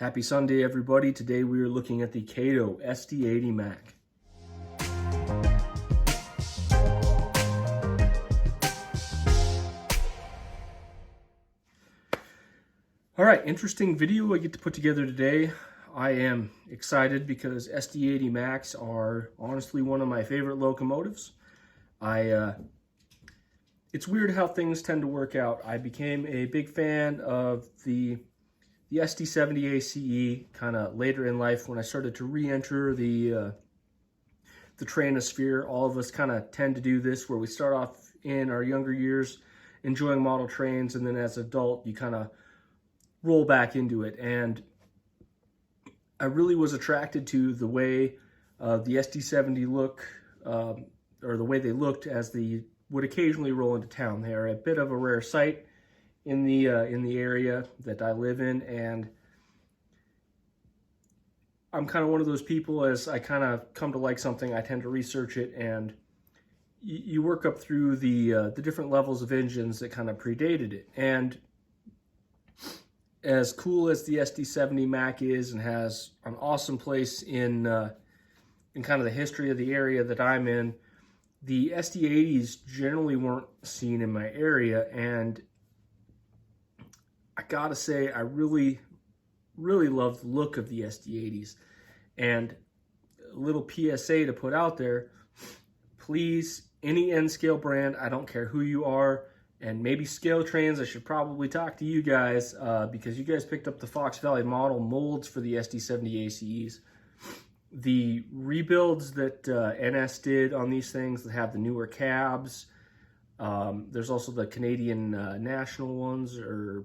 Happy Sunday, everybody. Today we are looking at the Kato SD80Mac. All right, interesting video I get to put together today. I am excited because SD80Macs are honestly one of my favorite locomotives. It's weird how things tend to work out. I became a big fan of the SD70 ACE kind of later in life when I started to re-enter the trainosphere. All of us kind of tend to do this, where we start off in our younger years enjoying model trains, and then as an adult you kind of roll back into it. And I really was attracted to the way the SD70 look, or the way they looked as they would occasionally roll into town. They are a bit of a rare sight in the area that I live in, and I'm kind of one of those people, as I kind of come to like something, I tend to research it, and you work up through the different levels of engines that kind of predated it. And as cool as the SD70Mac is and has an awesome place in kind of the history of the area that I'm in, the SD80s generally weren't seen in my area, and I gotta say, I really love the look of the SD80s. And a little PSA to put out there: please, any N-scale brand, I don't care who you are, and maybe Scale Trains, I should probably talk to you guys, because you guys picked up the Fox Valley model molds for the SD70 ACEs. The rebuilds that NS did on these things that have the newer cabs, there's also the Canadian National ones, or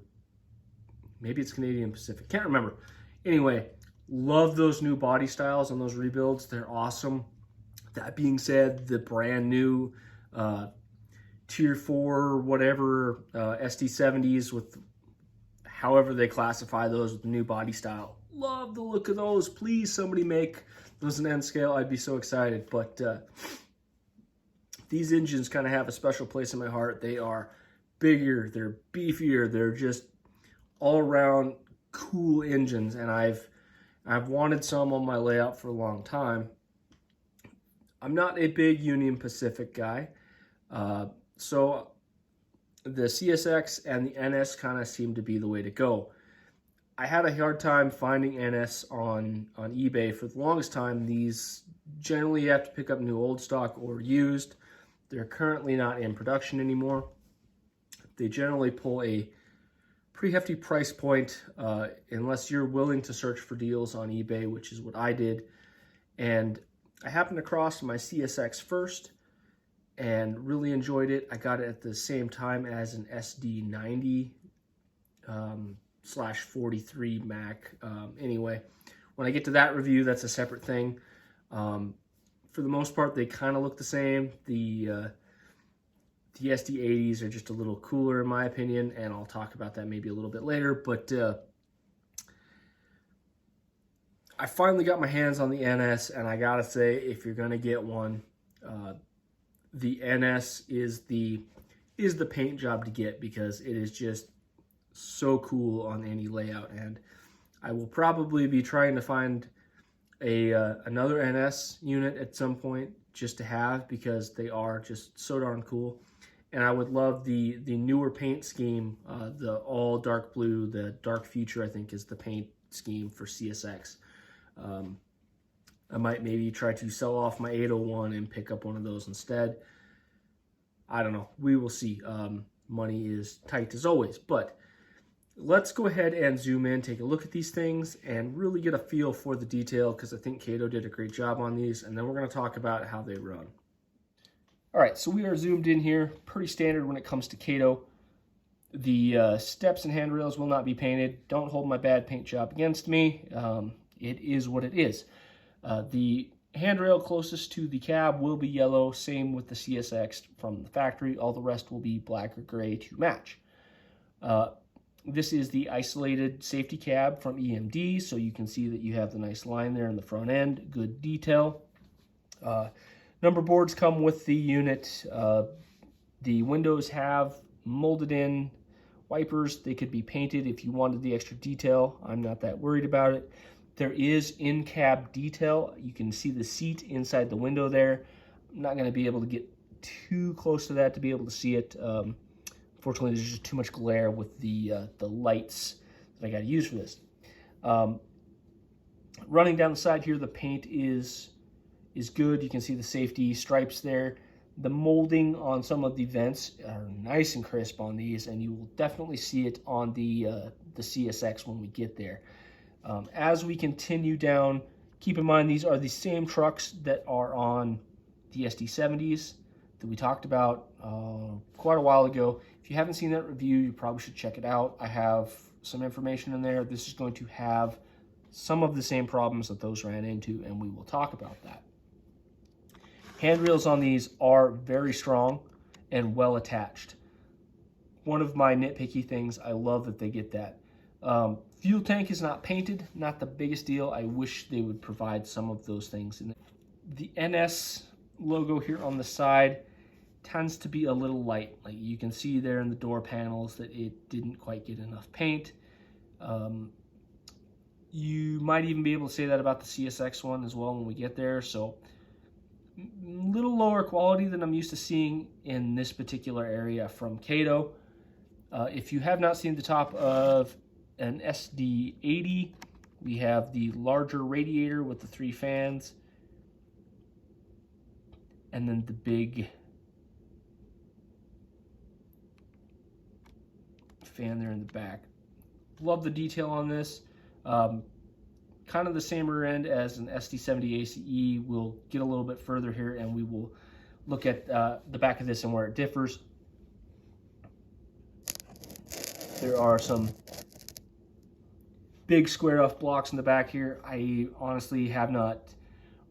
maybe it's Canadian Pacific, can't remember. Anyway, love those new body styles on those rebuilds. They're awesome. That being said, the brand new Tier 4 whatever SD70s, with however they classify those, with the new body style, love the look of those. Please, somebody make those in N scale. I'd be so excited. But these engines kind of have a special place in my heart. They are bigger, they're beefier, they're just all around cool engines, and I've wanted some on my layout for a long time. I'm not a big Union Pacific guy, so the CSX and the NS kind of seem to be the way to go. I had a hard time finding NS on eBay for the longest time. These generally you have to pick up new old stock or used. They're currently not in production anymore. They generally pull a pretty hefty price point unless you're willing to search for deals on eBay, which is what I did. And I happened across my CSX first and really enjoyed it. I got it at the same time as an SD90 /43Mac. Anyway, when I get to that review, that's a separate thing. For the most part, they kind of look the same. The SD80s are just a little cooler in my opinion, and I'll talk about that maybe a little bit later. But I finally got my hands on the NS, and I gotta say, if you're gonna get one, the NS is the paint job to get, because it is just so cool on any layout. And I will probably be trying to find another NS unit at some point just to have, because they are just so darn cool. And I would love the newer paint scheme, the all dark blue, the dark future, I think, is the paint scheme for CSX. I might maybe try to sell off my 801 and pick up one of those instead. I don't know. We will see. Money is tight as always. But let's go ahead and zoom in, take a look at these things, and really get a feel for the detail, because I think Kato did a great job on these. And then we're going to talk about how they run. All right, so we are zoomed in here. Pretty standard when it comes to Kato. The steps and handrails will not be painted. Don't hold my bad paint job against me. It is what it is. The handrail closest to the cab will be yellow, same with the CSX from the factory. All the rest will be black or gray to match. This is the isolated safety cab from EMD, so you can see that you have the nice line there in the front end, good detail. Number boards come with the unit. The windows have molded in wipers. They could be painted if you wanted the extra detail. I'm not that worried about it. There is in-cab detail. You can see the seat inside the window there. I'm not going to be able to get too close to that to be able to see it. Unfortunately, there's just too much glare with the lights that I got to use for this. Running down the side here, the paint is good. You can see the safety stripes there. The molding on some of the vents are nice and crisp on these, and you will definitely see it on the CSX when we get there. As we continue down, keep in mind these are the same trucks that are on the SD70s that we talked about quite a while ago. If you haven't seen that review, you probably should check it out. I have some information in there. This is going to have some of the same problems that those ran into, and we will talk about that. Handrails on these are very strong and well attached. One of my nitpicky things, I love that they get that. Fuel tank is not painted, not the biggest deal. I wish they would provide some of those things. The NS logo here on the side tends to be a little light. Like you can see there in the door panels that it didn't quite get enough paint. You might even be able to say that about the CSX one as well when we get there. So a little lower quality than I'm used to seeing in this particular area from Kato. If you have not seen the top of an SD80, we have the larger radiator with the 3 fans, and then the big fan there in the back. Love the detail on this. Kind of the same rear end as an SD70 ACE. We'll get a little bit further here and we will look at the back of this and where it differs. There are some big square off blocks in the back here. I honestly have not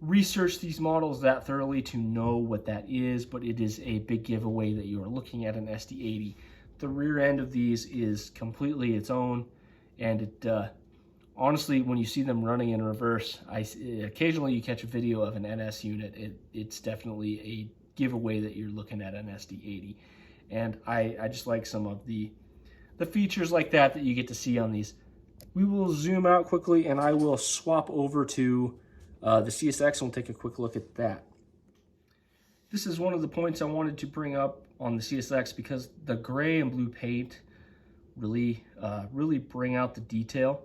researched these models that thoroughly to know what that is, but it is a big giveaway that you are looking at an SD80. The rear end of these is completely its own, and it honestly, when you see them running in reverse, occasionally you catch a video of an NS unit. It's definitely a giveaway that you're looking at an SD80, and I just like some of the features like that you get to see on these. We will zoom out quickly, and I will swap over to the CSX, and we'll take a quick look at that. This is one of the points I wanted to bring up on the CSX because the gray and blue paint really bring out the detail.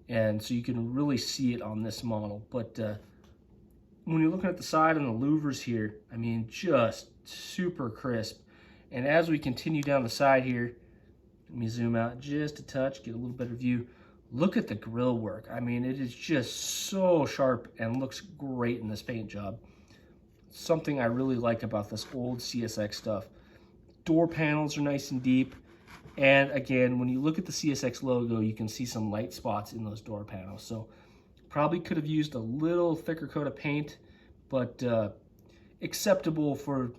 And so you can really see it on this model. But when you're looking at the side and the louvers here, I mean, just super crisp. And as we continue down the side here, let me zoom out just a touch, get a little better view. Look at the grill work. I mean, it is just so sharp and looks great in this paint job. Something I really like about this old CSX stuff. Door panels are nice and deep. And again, when you look at the CSX logo, you can see some light spots in those door panels. So probably could have used a little thicker coat of paint, but acceptable for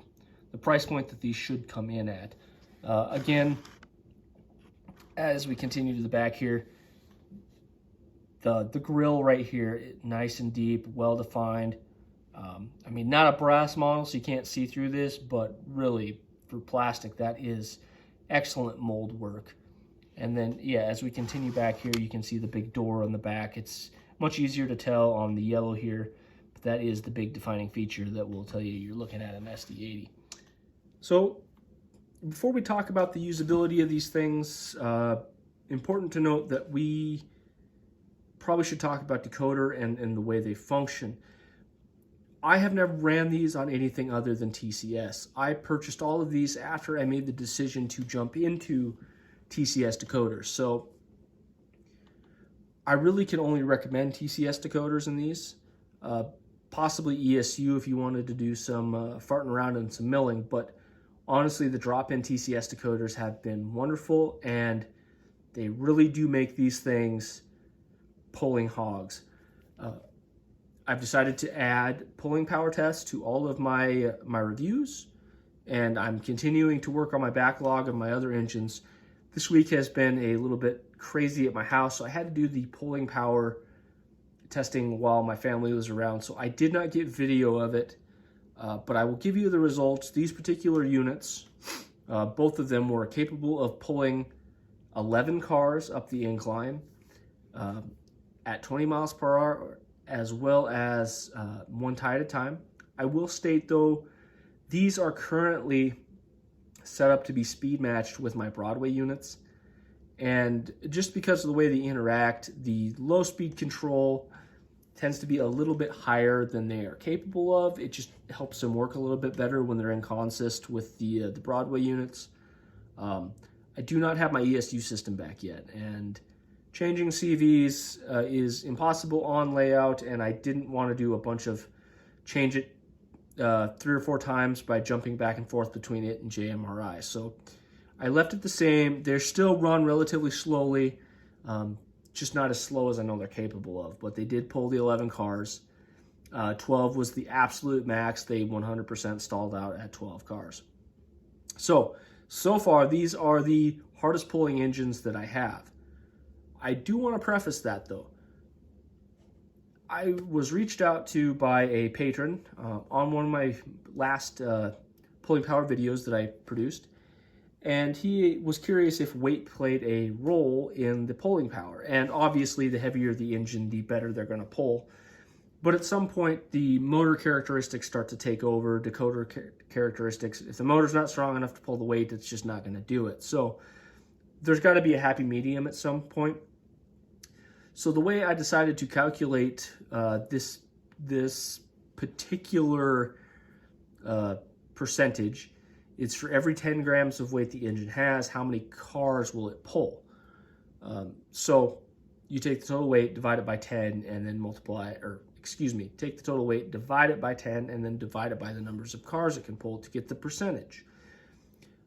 the price point that these should come in at. Again, as we continue to the back here, the grill right here, nice and deep, well defined. I mean, not a brass model, so you can't see through this, but really for plastic, that is excellent mold work. And then, yeah, as we continue back here, you can see the big door on the back. It's much easier to tell on the yellow here, but that is the big defining feature that will tell you you're looking at an SD80. So before we talk about the usability of these things, important to note that we probably should talk about Decoder and the way they function. I have never ran these on anything other than TCS. I purchased all of these after I made the decision to jump into TCS decoders. So I really can only recommend TCS decoders in these. Possibly ESU if you wanted to do some farting around and some milling, but honestly the drop-in TCS decoders have been wonderful, and they really do make these things pulling hogs. I've decided to add pulling power tests to all of my reviews, and I'm continuing to work on my backlog of my other engines. This week has been a little bit crazy at my house, so I had to do the pulling power testing while my family was around, so I did not get video of it, but I will give you the results. These particular units, both of them were capable of pulling 11 cars up the incline at 20 miles per hour, as well as one tie at a time. I will state though, these are currently set up to be speed matched with my Broadway units. And just because of the way they interact, the low speed control tends to be a little bit higher than they are capable of. It just helps them work a little bit better when they're in consist with the Broadway units. I do not have my ESU system back yet, and changing CVs is impossible on layout, and I didn't want to do a bunch of change it 3 or 4 times by jumping back and forth between it and JMRI. So I left it the same. They're still run relatively slowly, just not as slow as I know they're capable of, but they did pull the 11 cars. 12 was the absolute max. They 100% stalled out at 12 cars. So far, these are the hardest pulling engines that I have. I do want to preface that though. I was reached out to by a patron on one of my last pulling power videos that I produced, and he was curious if weight played a role in the pulling power. And obviously, the heavier the engine, the better they're going to pull. But at some point, the motor characteristics start to take over, decoder characteristics. If the motor's not strong enough to pull the weight, it's just not going to do it. So there's got to be a happy medium at some point. So the way I decided to calculate this particular percentage, it's for every 10 grams of weight the engine has, how many cars will it pull? So you take the total weight, divide it by 10, and then take the total weight, divide it by 10, and then divide it by the numbers of cars it can pull to get the percentage.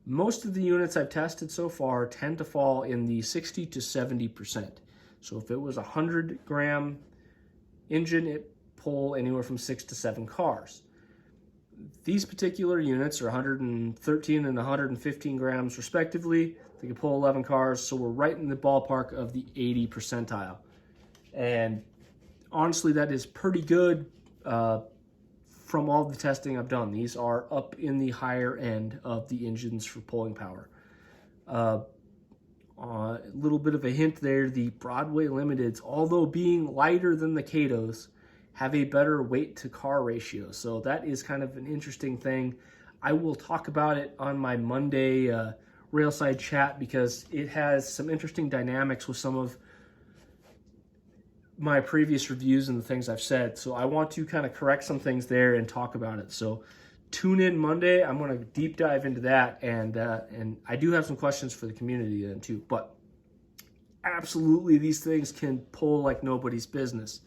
Most of the units I've tested so far tend to fall in the 60 to 70%. So if it was a 100-gram engine, it pull anywhere from 6 to 7 cars. These particular units are 113 and 115 grams respectively. They can pull 11 cars, so we're right in the ballpark of the 80 percentile. And honestly, that is pretty good from all the testing I've done. These are up in the higher end of the engines for pulling power. A little bit of a hint there, the Broadway Limiteds, although being lighter than the Katos, have a better weight to car ratio. So that is kind of an interesting thing. I will talk about it on my Monday Railside chat because it has some interesting dynamics with some of my previous reviews and the things I've said. So I want to kind of correct some things there and talk about it. So tune in Monday. I'm going to deep dive into that, and I do have some questions for the community then too. But absolutely, these things can pull like nobody's business.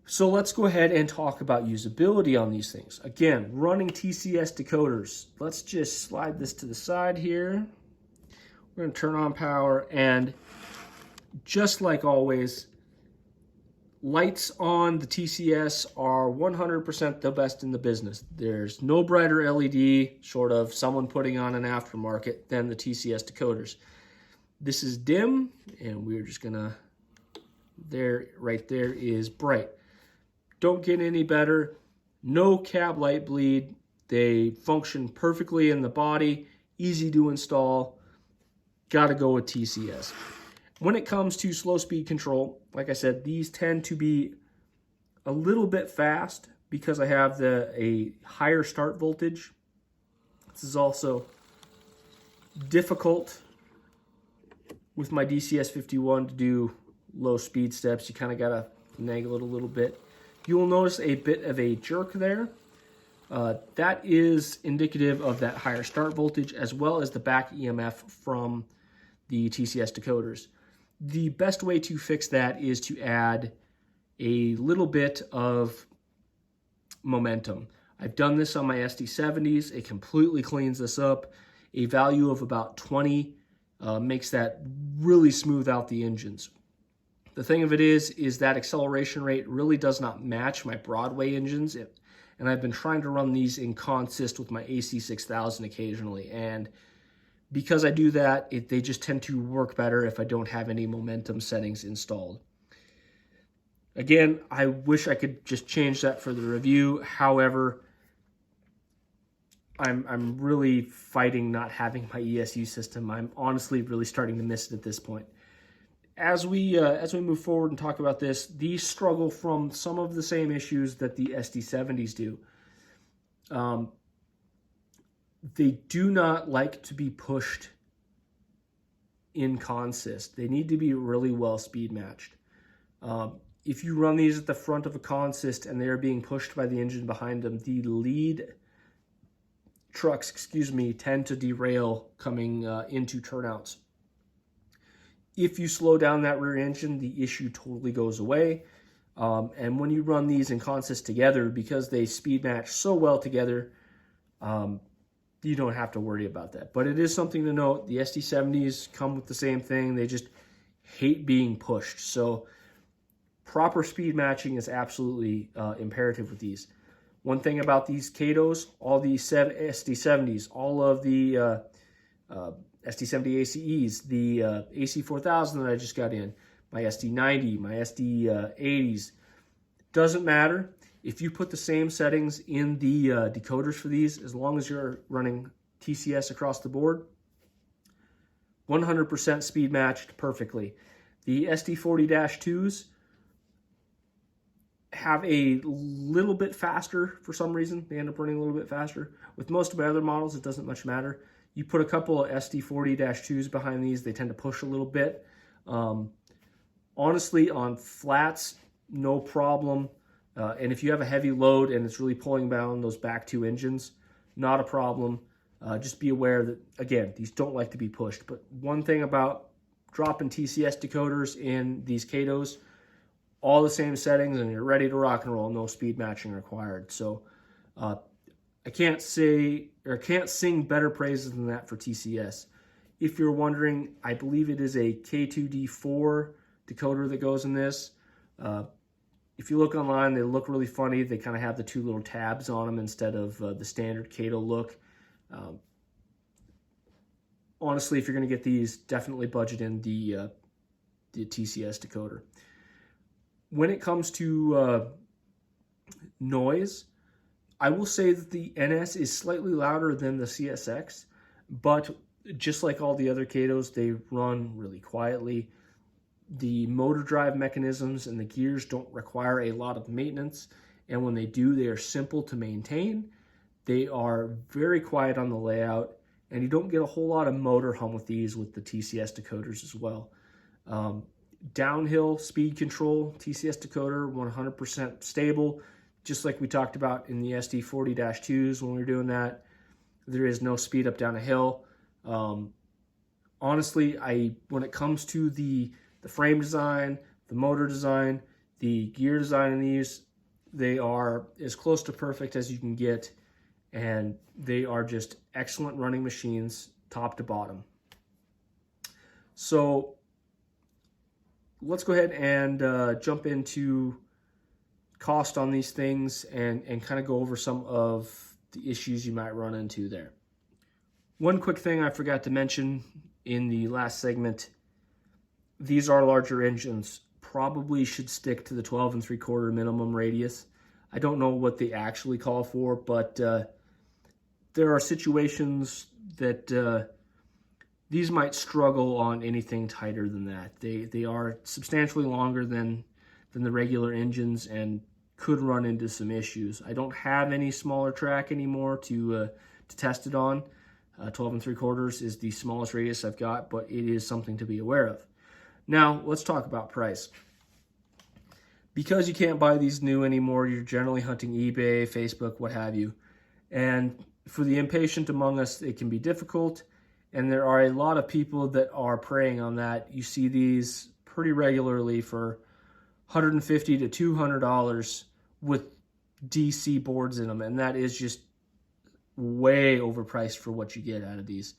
So let's go ahead and talk about usability on these things. Again, running TCS decoders. Let's just slide this to the side here. We're going to turn on power, and just like always, lights on the TCS are 100% the best in the business. There's no brighter LED, short of someone putting on an aftermarket, than the TCS decoders. This is dim, and we're just gonna, right there is bright. Don't get any better. No cab light bleed. They function perfectly in the body, easy to install. Gotta go with TCS. When it comes to slow speed control, like I said, these tend to be a little bit fast because I have a higher start voltage. This is also difficult with my DCS 51 to do low speed steps. You kind of gotta naggle it a little bit. You will notice a bit of a jerk there. That is indicative of that higher start voltage as well as the back EMF from the TCS decoders. The best way to fix that is to add a little bit of momentum. I've done this on my SD70s. It completely cleans this up. A value of about 20 makes that really smooth out the engines. The thing of it is that acceleration rate really does not match my Broadway engines, and I've been trying to run these in consist with my AC6000 occasionally, and because I do that, they just tend to work better if I don't have any momentum settings installed. Again, I wish I could just change that for the review. However, I'm really fighting not having my ESU system. I'm honestly really starting to miss it at this point. As we move forward and talk about this, these struggle from some of the same issues that the SD70s do. They do not like to be pushed in consist. They need to be really well speed matched. If you run these at the front of a consist and they are being pushed by the engine behind them, the lead trucks, tend to derail coming into turnouts. If you slow down that rear engine, the issue totally goes away. And when you run these in consist together, because they speed match so well together, you don't have to worry about that. But it is something to note. The SD70s come with the same thing. They just hate being pushed. So proper speed matching is absolutely imperative with these. One thing about these Katos, all the SD70s, all of the SD70 ACEs, the AC4000 that I just got in, my SD90, my SD80s, doesn't matter. If you put the same settings in the decoders for these, as long as you're running TCS across the board, 100% speed matched perfectly. The SD40-2s have a little bit faster for some reason. They end up running a little bit faster. With most of my other models, it doesn't much matter. You put a couple of SD40-2s behind these, they tend to push a little bit. Honestly, on flats, no problem. And if you have a heavy load and it's really pulling down those back two engines, not a problem. Just be aware that, again, these don't like to be pushed. But one thing about dropping TCS decoders in these Katos, all the same settings and you're ready to rock and roll, no speed matching required. So I can't sing better praises than that for TCS. If you're wondering, I believe it is a K2D4 decoder that goes in this. If you look online, they look really funny. They kind of have the two little tabs on them instead of the standard Kato look. Honestly, if you're going to get these, definitely budget in the TCS decoder. When it comes to noise, I will say that the NS is slightly louder than the CSX, but just like all the other Katos, they run really quietly. The motor drive mechanisms and the gears don't require a lot of maintenance, and when they do, they are simple to maintain. They are very quiet on the layout, and you don't get a whole lot of motor hum with these with the TCS decoders as well. Downhill speed control, TCS decoder, 100% stable, just like we talked about in the SD40-2s when we were doing that. There is no speed up down a hill. Honestly, when it comes to the frame design, the motor design, the gear design in these, they are as close to perfect as you can get, and they are just excellent running machines, top to bottom. So let's go ahead and jump into cost on these things and kind of go over some of the issues you might run into there. One quick thing I forgot to mention in the last segment, these are larger engines. Probably should stick to the 12 3/4 minimum radius. I don't know what they actually call for, but there are situations that these might struggle on anything tighter than that. They are substantially longer than the regular engines and could run into some issues. I don't have any smaller track anymore to test it on. 12 3/4 is the smallest radius I've got, but it is something to be aware of. Now, let's talk about price. Because you can't buy these new anymore, you're generally hunting eBay, Facebook, what have you. And for the impatient among us, it can be difficult. And there are a lot of people that are preying on that. You see these pretty regularly for $150 to $200 with DC boards in them. And that is just way overpriced for what you get out of these.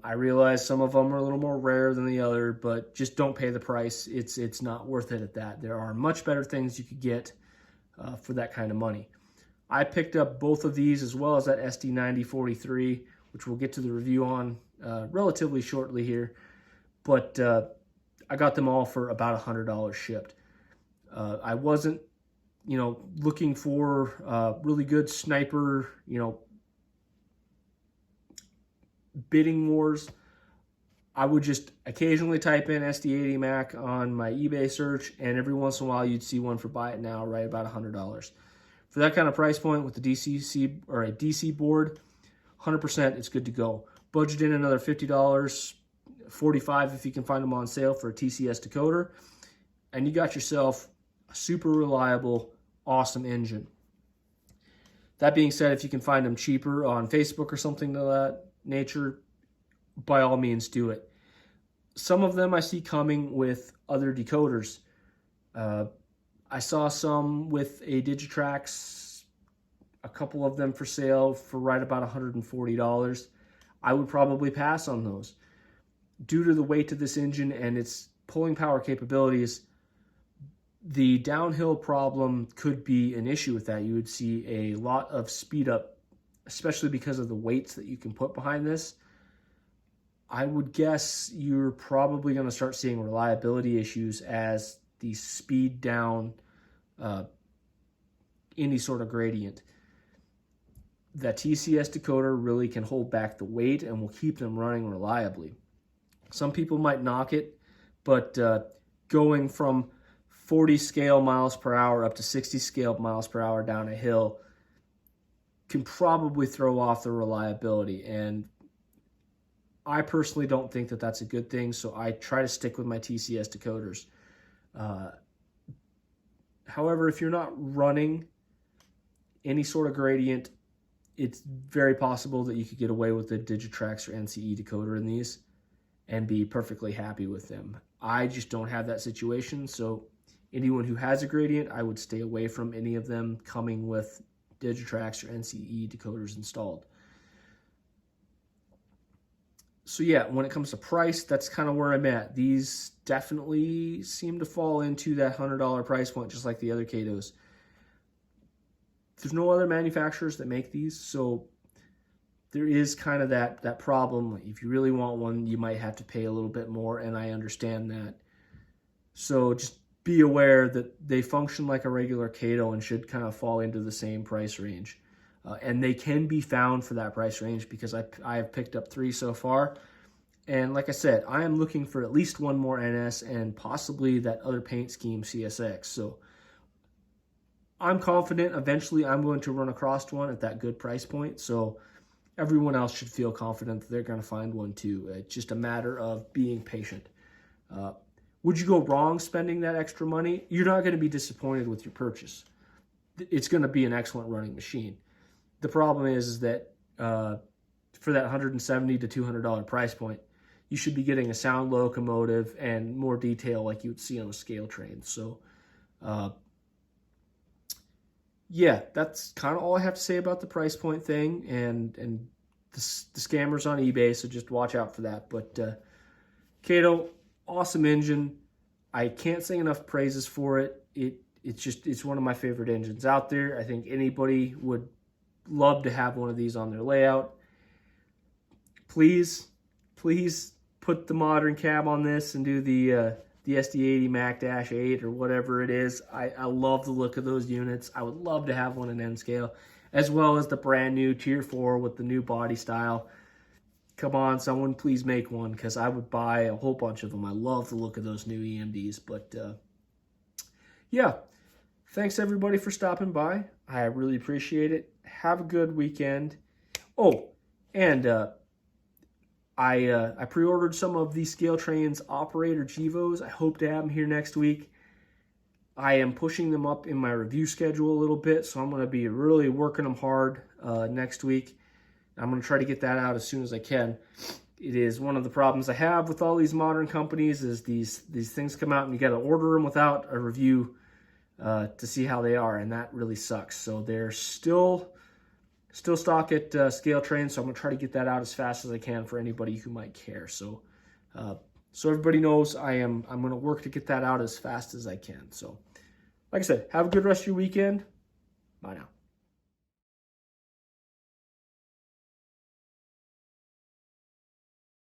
I realize some of them are a little more rare than the other, but just don't pay the price. It's not worth it at that. There are much better things you could get for that kind of money. I picked up both of these as well as that SD9043, which we'll get to the review on relatively shortly here. But I got them all for about $100 shipped. I wasn't, looking for really good sniper, bidding wars, I would just occasionally type in SD80Mac on my eBay search, and every once in a while you'd see one for buy it now, right about $100. For that kind of price point with the DCC or a DC board, 100% it's good to go. Budget in another $50, $45 if you can find them on sale for a TCS decoder, and you got yourself a super reliable, awesome engine. That being said, if you can find them cheaper on Facebook or something of that nature, by all means do it. Some of them I see coming with other decoders. I saw some with a Digitrax, a couple of them for sale for right about $140. I would probably pass on those. Due to the weight of this engine and its pulling power capabilities, the downhill problem could be an issue with that. You would see a lot of speed up, especially because of the weights that you can put behind this. I would guess you're probably going to start seeing reliability issues as the speed down any sort of gradient. That TCS decoder really can hold back the weight and will keep them running reliably. Some people might knock it, but going from 40 scale miles per hour up to 60 scale miles per hour down a hill can probably throw off the reliability. And I personally don't think that that's a good thing, so I try to stick with my TCS decoders. However, if you're not running any sort of gradient, it's very possible that you could get away with the Digitrax or NCE decoder in these and be perfectly happy with them. I just don't have that situation, so anyone who has a gradient, I would stay away from any of them coming with Digitrax or NCE decoders installed. So yeah, when it comes to price, that's kind of where I'm at. These definitely seem to fall into that $100 price point, just like the other Katos. There's no other manufacturers that make these, so there is kind of that problem. If you really want one, you might have to pay a little bit more, and I understand that. So just be aware that they function like a regular Kato and should kind of fall into the same price range. And they can be found for that price range because I have picked up 3 so far. And like I said, I am looking for at least one more NS and possibly that other paint scheme CSX. So I'm confident eventually I'm going to run across one at that good price point. So everyone else should feel confident that they're going to find one too. It's just a matter of being patient. Would you go wrong spending that extra money? You're not going to be disappointed with your purchase. It's going to be an excellent running machine. The problem is that for that $170 to $200 price point, you should be getting a sound locomotive and more detail like you would see on a scale train. So, yeah, that's kind of all I have to say about the price point thing and the scammers on eBay, so just watch out for that. But Kato, awesome engine. I can't say enough praises for it. It's one of my favorite engines out there. I think anybody would love to have one of these on their layout. Please put the modern cab on this and do the SD80Mac-8 or whatever it is. I love the look of those units. I would love to have one in N scale, as well as the brand new Tier 4 with the new body style. Come on, someone please make one, because I would buy a whole bunch of them. I love the look of those new EMDs. But yeah, thanks everybody for stopping by. I really appreciate it. Have a good weekend. Oh, and I pre-ordered some of these Scale Trains Operator Gevos. I hope to have them here next week. I am pushing them up in my review schedule a little bit, so I'm going to be really working them hard next week. I'm going to try to get that out as soon as I can. It is one of the problems I have with all these modern companies is these things come out and you got to order them without a review to see how they are, and that really sucks. So they're still stock at Scale Train, so I'm going to try to get that out as fast as I can for anybody who might care. So so everybody knows I'm going to work to get that out as fast as I can. So like I said, have a good rest of your weekend. Bye now.